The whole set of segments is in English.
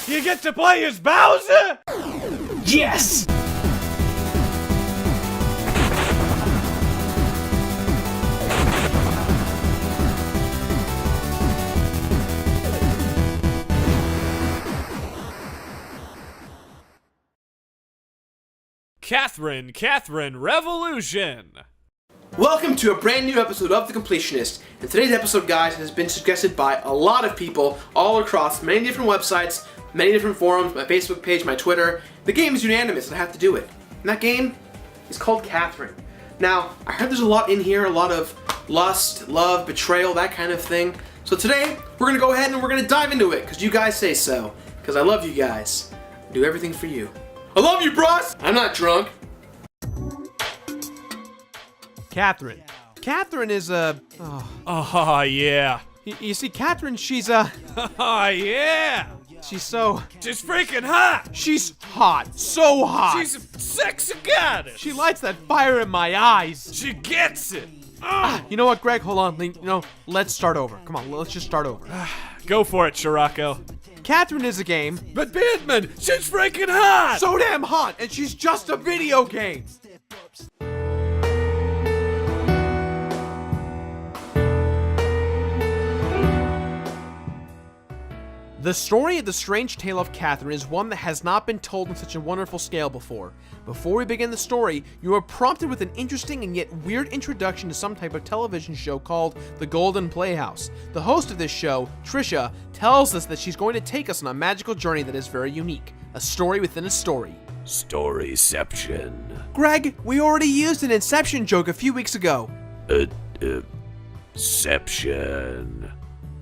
You get to play as Bowser? Yes! Katherine Revolution! Welcome to a brand new episode of The Completionist, and today's episode, guys, has been suggested by a lot of people all across many different websites, many different forums, my Facebook page, my Twitter. The game is unanimous, and I have to do it. And that game is called Katherine. Now, I heard there's a lot in here, a lot of lust, love, betrayal, that kind of thing. So today, we're gonna go ahead and we're gonna dive into it, because you guys say so. Because I love you guys. I do everything for you. I love you, bros! I'm not drunk. Katherine. Katherine is a... Oh, yeah. You see, Katherine, she's a... Oh, yeah. She's so... She's freaking hot. She's hot. So hot. She's a sexy goddess. She lights that fire in my eyes. She gets it. You know what, Greg? Hold on. Let's start over. Come on, let's just start over. Go for it, Shirako. Katherine is a game. But Batman, she's freaking hot. So damn hot, and she's just a video game. The story of the strange tale of Katherine is one that has not been told on such a wonderful scale before. Before we begin the story, you are prompted with an interesting and yet weird introduction to some type of television show called The Golden Playhouse. The host of this show, Trisha, tells us that she's going to take us on a magical journey that is very unique. A story within a story. Storyception. Greg, we already used an Inception joke a few weeks ago. Inception.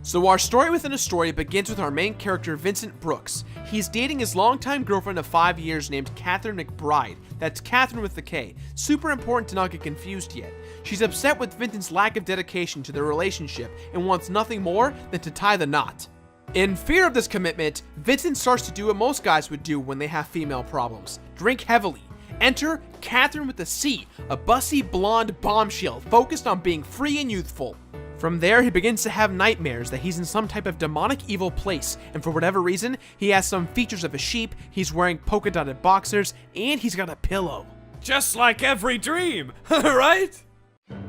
So our story within a story begins with our main character, Vincent Brooks. He's dating his longtime girlfriend of 5 years named Katherine McBride. That's Katherine with the K. Super important to not get confused yet. She's upset with Vincent's lack of dedication to their relationship and wants nothing more than to tie the knot. In fear of this commitment, Vincent starts to do what most guys would do when they have female problems. Drink heavily. Enter Katherine with the C, a bussy blonde bombshell focused on being free and youthful. From there, he begins to have nightmares that he's in some type of demonic evil place, and for whatever reason, he has some features of a sheep, he's wearing polka-dotted boxers, and he's got a pillow. Just like every dream, right?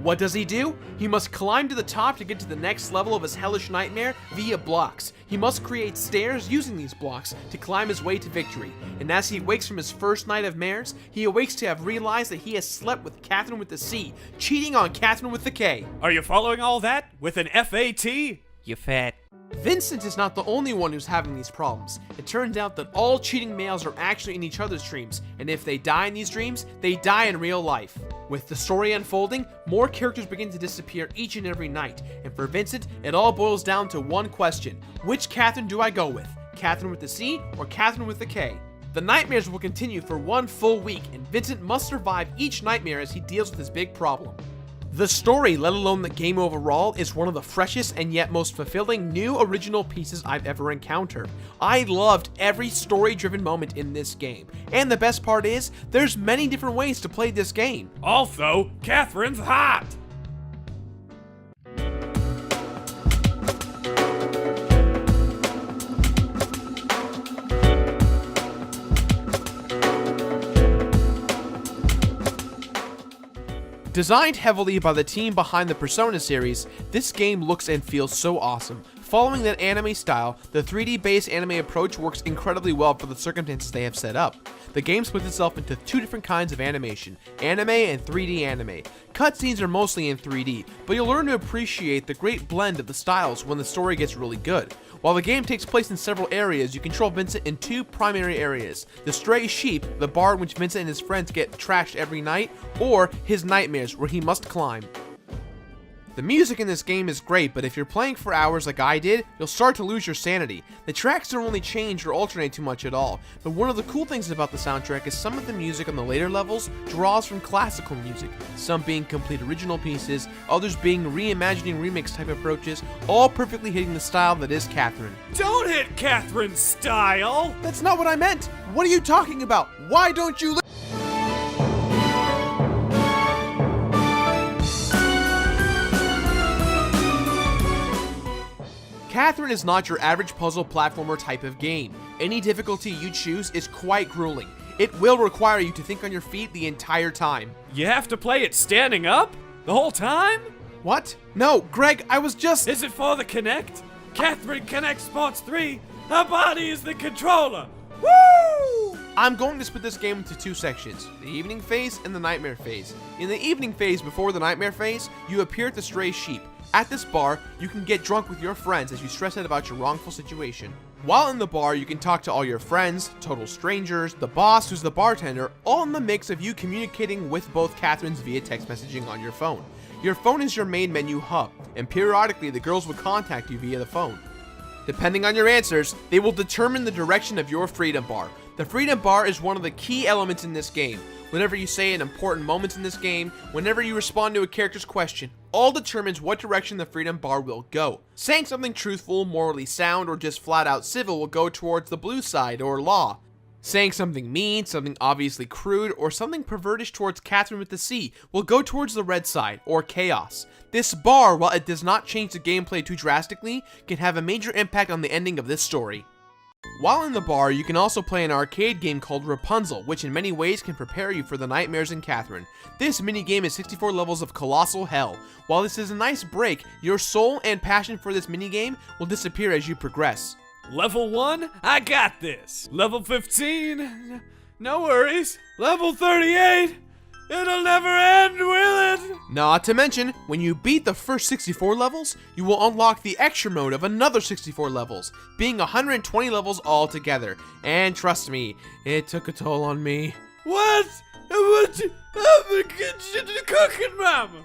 What does he do? He must climb to the top to get to the next level of his hellish nightmare via blocks. He must create stairs using these blocks to climb his way to victory. And as he wakes from his first night of mares, he awakes to have realized that he has slept with Katherine with the C, cheating on Katherine with the K. Are you following all that with an FAT? You fat. Vincent is not the only one who's having these problems. It turns out that all cheating males are actually in each other's dreams, and if they die in these dreams, they die in real life. With the story unfolding, more characters begin to disappear each and every night, and for Vincent, it all boils down to one question. Which Katherine do I go with? Katherine with the C or Katherine with the K? The nightmares will continue for one full week, and Vincent must survive each nightmare as he deals with his big problem. The story, let alone the game overall, is one of the freshest and yet most fulfilling new original pieces I've ever encountered. I loved every story-driven moment in this game. And the best part is, there's many different ways to play this game. Also, Katherine's hot! Designed heavily by the team behind the Persona series, this game looks and feels so awesome. Following that anime style, the 3D-based anime approach works incredibly well for the circumstances they have set up. The game splits itself into two different kinds of animation, anime and 3D anime. Cutscenes are mostly in 3D, but you'll learn to appreciate the great blend of the styles when the story gets really good. While the game takes place in several areas, you control Vincent in two primary areas: the stray sheep, the bar in which Vincent and his friends get trashed every night, or his nightmares, where he must climb. The music in this game is great, but if you're playing for hours like I did, you'll start to lose your sanity. The tracks don't really change or alternate too much at all, but one of the cool things about the soundtrack is some of the music on the later levels draws from classical music, some being complete original pieces, others being reimagining remix type approaches, all perfectly hitting the style that is Katherine. Don't hit Katherine's style! That's not what I meant! What are you talking about? Why don't you Katherine is not your average puzzle platformer type of game. Any difficulty you choose is quite grueling. It will require you to think on your feet the entire time. You have to play it standing up? The whole time? What? No, Greg, I was just... Is it for the Kinect? Katherine Kinect Sports 3? Her body is the controller! Woo! I'm going to split this game into two sections, the evening phase and the nightmare phase. In the evening phase, before the nightmare phase, you appear at the Stray Sheep. At this bar, you can get drunk with your friends as you stress out about your wrongful situation. While in the bar, you can talk to all your friends, total strangers, the boss who's the bartender, all in the mix of you communicating with both Katherine's via text messaging on your phone. Your phone is your main menu hub, and periodically the girls will contact you via the phone. Depending on your answers, they will determine the direction of your freedom bar. The freedom bar is one of the key elements in this game. Whenever you say in important moments in this game, whenever you respond to a character's question, all determines what direction the freedom bar will go. Saying something truthful, morally sound, or just flat out civil will go towards the blue side, or law. Saying something mean, something obviously crude, or something pervertish towards Katherine with the C will go towards the red side, or chaos. This bar, while it does not change the gameplay too drastically, can have a major impact on the ending of this story. While in the bar, you can also play an arcade game called Rapunzel, which in many ways can prepare you for the nightmares in Katherine. This minigame is 64 levels of colossal hell. While this is a nice break, your soul and passion for this minigame will disappear as you progress. Level 1? I got this. Level 15? No worries. Level 38? It'll never end, will it? Not to mention, when you beat the first 64 levels, you will unlock the extra mode of another 64 levels, being 120 levels altogether. And trust me, it took a toll on me. What? I'm cooking, mama.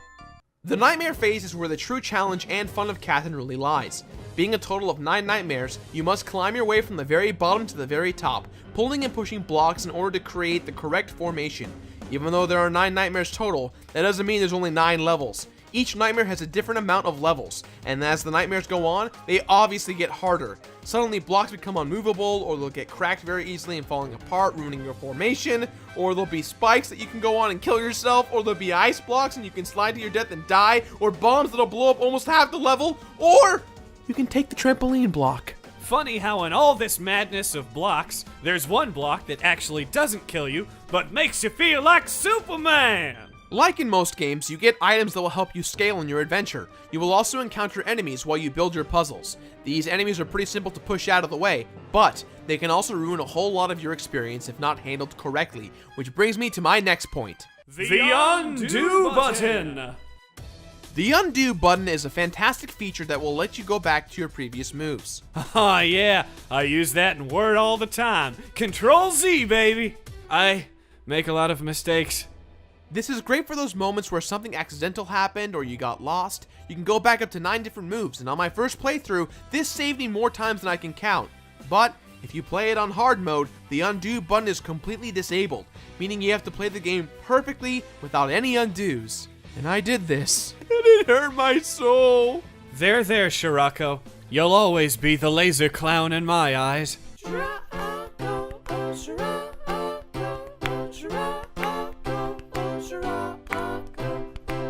The nightmare phase is where the true challenge and fun of Katherine really lies. Being a total of 9 nightmares, you must climb your way from the very bottom to the very top, pulling and pushing blocks in order to create the correct formation. Even though there are 9 nightmares total, that doesn't mean there's only 9 levels. Each nightmare has a different amount of levels, and as the nightmares go on, they obviously get harder. Suddenly blocks become unmovable, or they'll get cracked very easily and falling apart, ruining your formation, or there'll be spikes that you can go on and kill yourself, or there'll be ice blocks and you can slide to your death and die, or bombs that'll blow up almost half the level, or you can take the trampoline block. Funny how in all this madness of blocks, there's one block that actually doesn't kill you, but makes you feel like Superman! Like in most games, you get items that will help you scale in your adventure. You will also encounter enemies while you build your puzzles. These enemies are pretty simple to push out of the way, but they can also ruin a whole lot of your experience if not handled correctly, which brings me to my next point. The undo button! The undo button is a fantastic feature that will let you go back to your previous moves. Oh yeah, I use that in Word all the time. Control Z, baby! I make a lot of mistakes. This is great for those moments where something accidental happened or you got lost. You can go back up to 9 different moves, and on my first playthrough, this saved me more times than I can count. But if you play it on hard mode, the undo button is completely disabled, meaning you have to play the game perfectly without any undos. And I did this, and it hurt my soul. There, Shirako. You'll always be the laser clown in my eyes.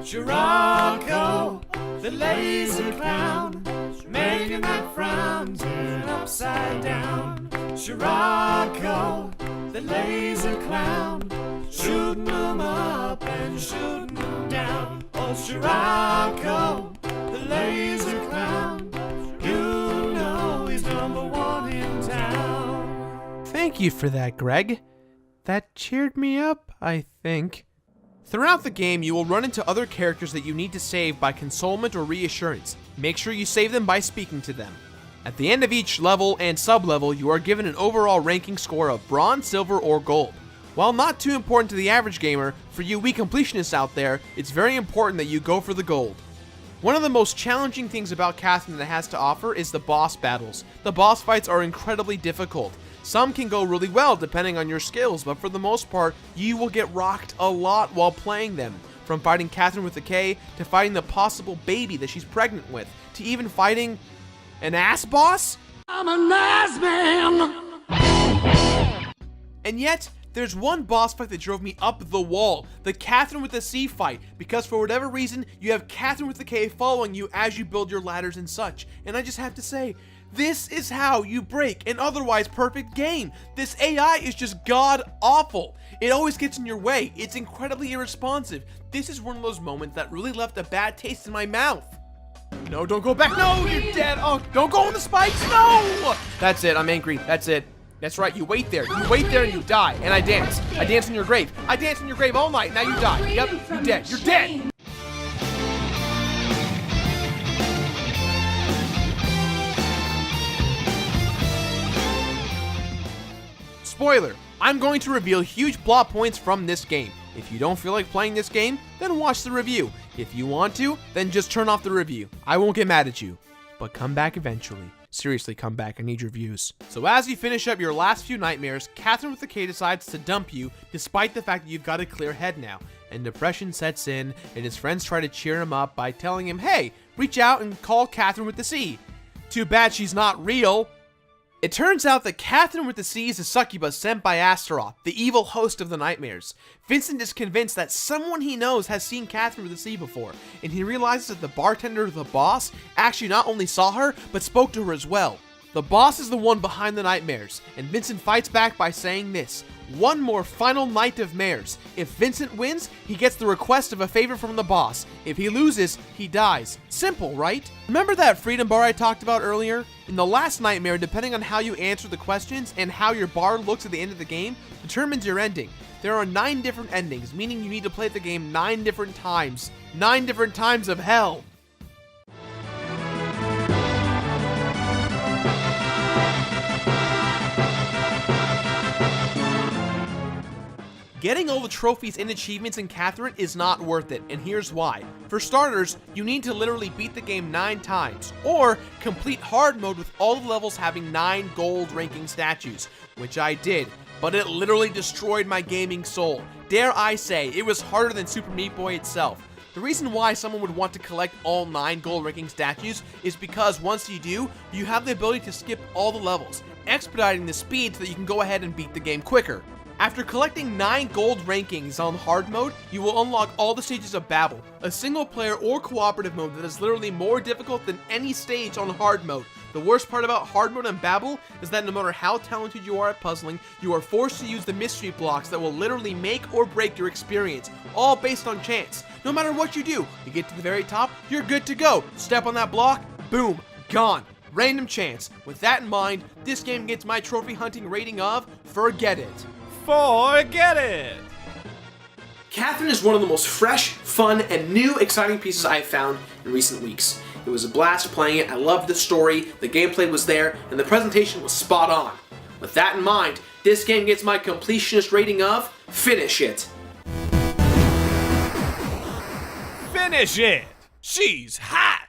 Shirako, the laser clown, making that frown turn upside down. Shirako, the laser clown, shooting them up and shooting them down. Oh, Shirako, the laser clown, you know he's #1 in town. Thank you for that, Greg. That cheered me up, I think. Throughout the game, you will run into other characters that you need to save by consolement or reassurance. Make sure you save them by speaking to them. At the end of each level and sub-level, you are given an overall ranking score of bronze, silver, or gold. While not too important to the average gamer, for you Wii completionists out there, it's very important that you go for the gold. One of the most challenging things about Katherine that it has to offer is the boss battles. The boss fights are incredibly difficult. Some can go really well depending on your skills, but for the most part, you will get rocked a lot while playing them. From fighting Katherine with a K, to fighting the possible baby that she's pregnant with, to even fighting an ass boss? I'm a nice man! And yet, There's one boss fight that drove me up the wall, the Katherine with the C fight, because for whatever reason, you have Katherine with the K following you as you build your ladders and such. And I just have to say, this is how you break an otherwise perfect game. This AI is just god awful. It always gets in your way. It's incredibly irresponsive. This is one of those moments that really left a bad taste in my mouth. No, don't go back. No, you're dead. Oh, don't go on the spikes. No! That's it. I'm angry. That's it. That's right. You wait there. You wait there and you die. And I dance. I dance in your grave. I dance in your grave all night. Now you die. Yep, you're dead. You're dead. Spoiler, I'm going to reveal huge plot points from this game. If you don't feel like playing this game, then watch the review. If you want to, then just turn off the review. I won't get mad at you, but come back eventually. Seriously, come back, I need your views. So as you finish up your last few nightmares, Katherine with the K decides to dump you, despite the fact that you've got a clear head now. And depression sets in, and his friends try to cheer him up by telling him, hey, reach out and call Katherine with the C. Too bad she's not real. It turns out that Katherine with the C is a succubus sent by Astaroth, the evil host of the nightmares. Vincent is convinced that someone he knows has seen Katherine with the C before, and he realizes that the bartender, the boss, actually not only saw her, but spoke to her as well. The boss is the one behind the nightmares, and Vincent fights back by saying this: one more final night of mares. If Vincent wins, he gets the request of a favor from the boss. If he loses, he dies. Simple, right? Remember that freedom bar I talked about earlier? In the last nightmare, depending on how you answer the questions and how your bar looks at the end of the game, determines your ending. There are 9 different endings, meaning you need to play the game 9 different times. 9 different times of hell. Getting all the trophies and achievements in Katherine is not worth it, and here's why. For starters, you need to literally beat the game 9 times, or complete hard mode with all the levels having 9 gold ranking statues, which I did, but it literally destroyed my gaming soul. Dare I say, it was harder than Super Meat Boy itself. The reason why someone would want to collect all 9 gold ranking statues is because once you do, you have the ability to skip all the levels, expediting the speed so that you can go ahead and beat the game quicker. After collecting 9 gold rankings on hard mode, you will unlock all the stages of Babel, a single player or cooperative mode that is literally more difficult than any stage on hard mode. The worst part about hard mode and Babel is that no matter how talented you are at puzzling, you are forced to use the mystery blocks that will literally make or break your experience, all based on chance. No matter what you do, you get to the very top, you're good to go. Step on that block, boom, gone. Random chance. With that in mind, this game gets my trophy hunting rating of forget it. Forget it! Katherine is one of the most fresh, fun, and new exciting pieces I've found in recent weeks. It was a blast playing it, I loved the story, the gameplay was there, and the presentation was spot on. With that in mind, this game gets my completionist rating of finish it. Finish it! She's hot!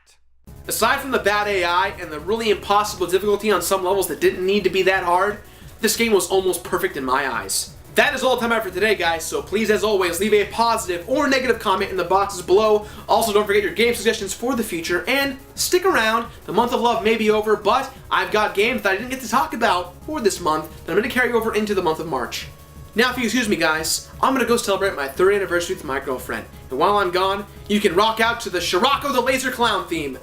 Aside from the bad AI and the really impossible difficulty on some levels that didn't need to be that hard, this game was almost perfect in my eyes. That is all the time I have for today, guys, so please, as always, leave a positive or negative comment in the boxes below. Also, don't forget your game suggestions for the future, and stick around. The month of love may be over, but I've got games that I didn't get to talk about for this month that I'm going to carry over into the month of March. Now, if you excuse me, guys, I'm going to go celebrate my 3rd anniversary with my girlfriend. And while I'm gone, you can rock out to the Shirako the Laser Clown theme.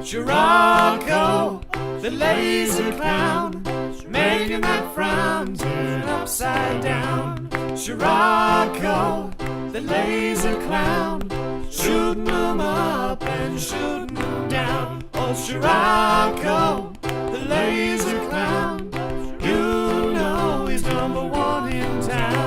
Shirako, the laser clown, making that frown turn upside down. Shirako, the laser clown, shooting 'em up and shooting 'em down. Oh, Shirako, the laser clown, you know he's #1 in town.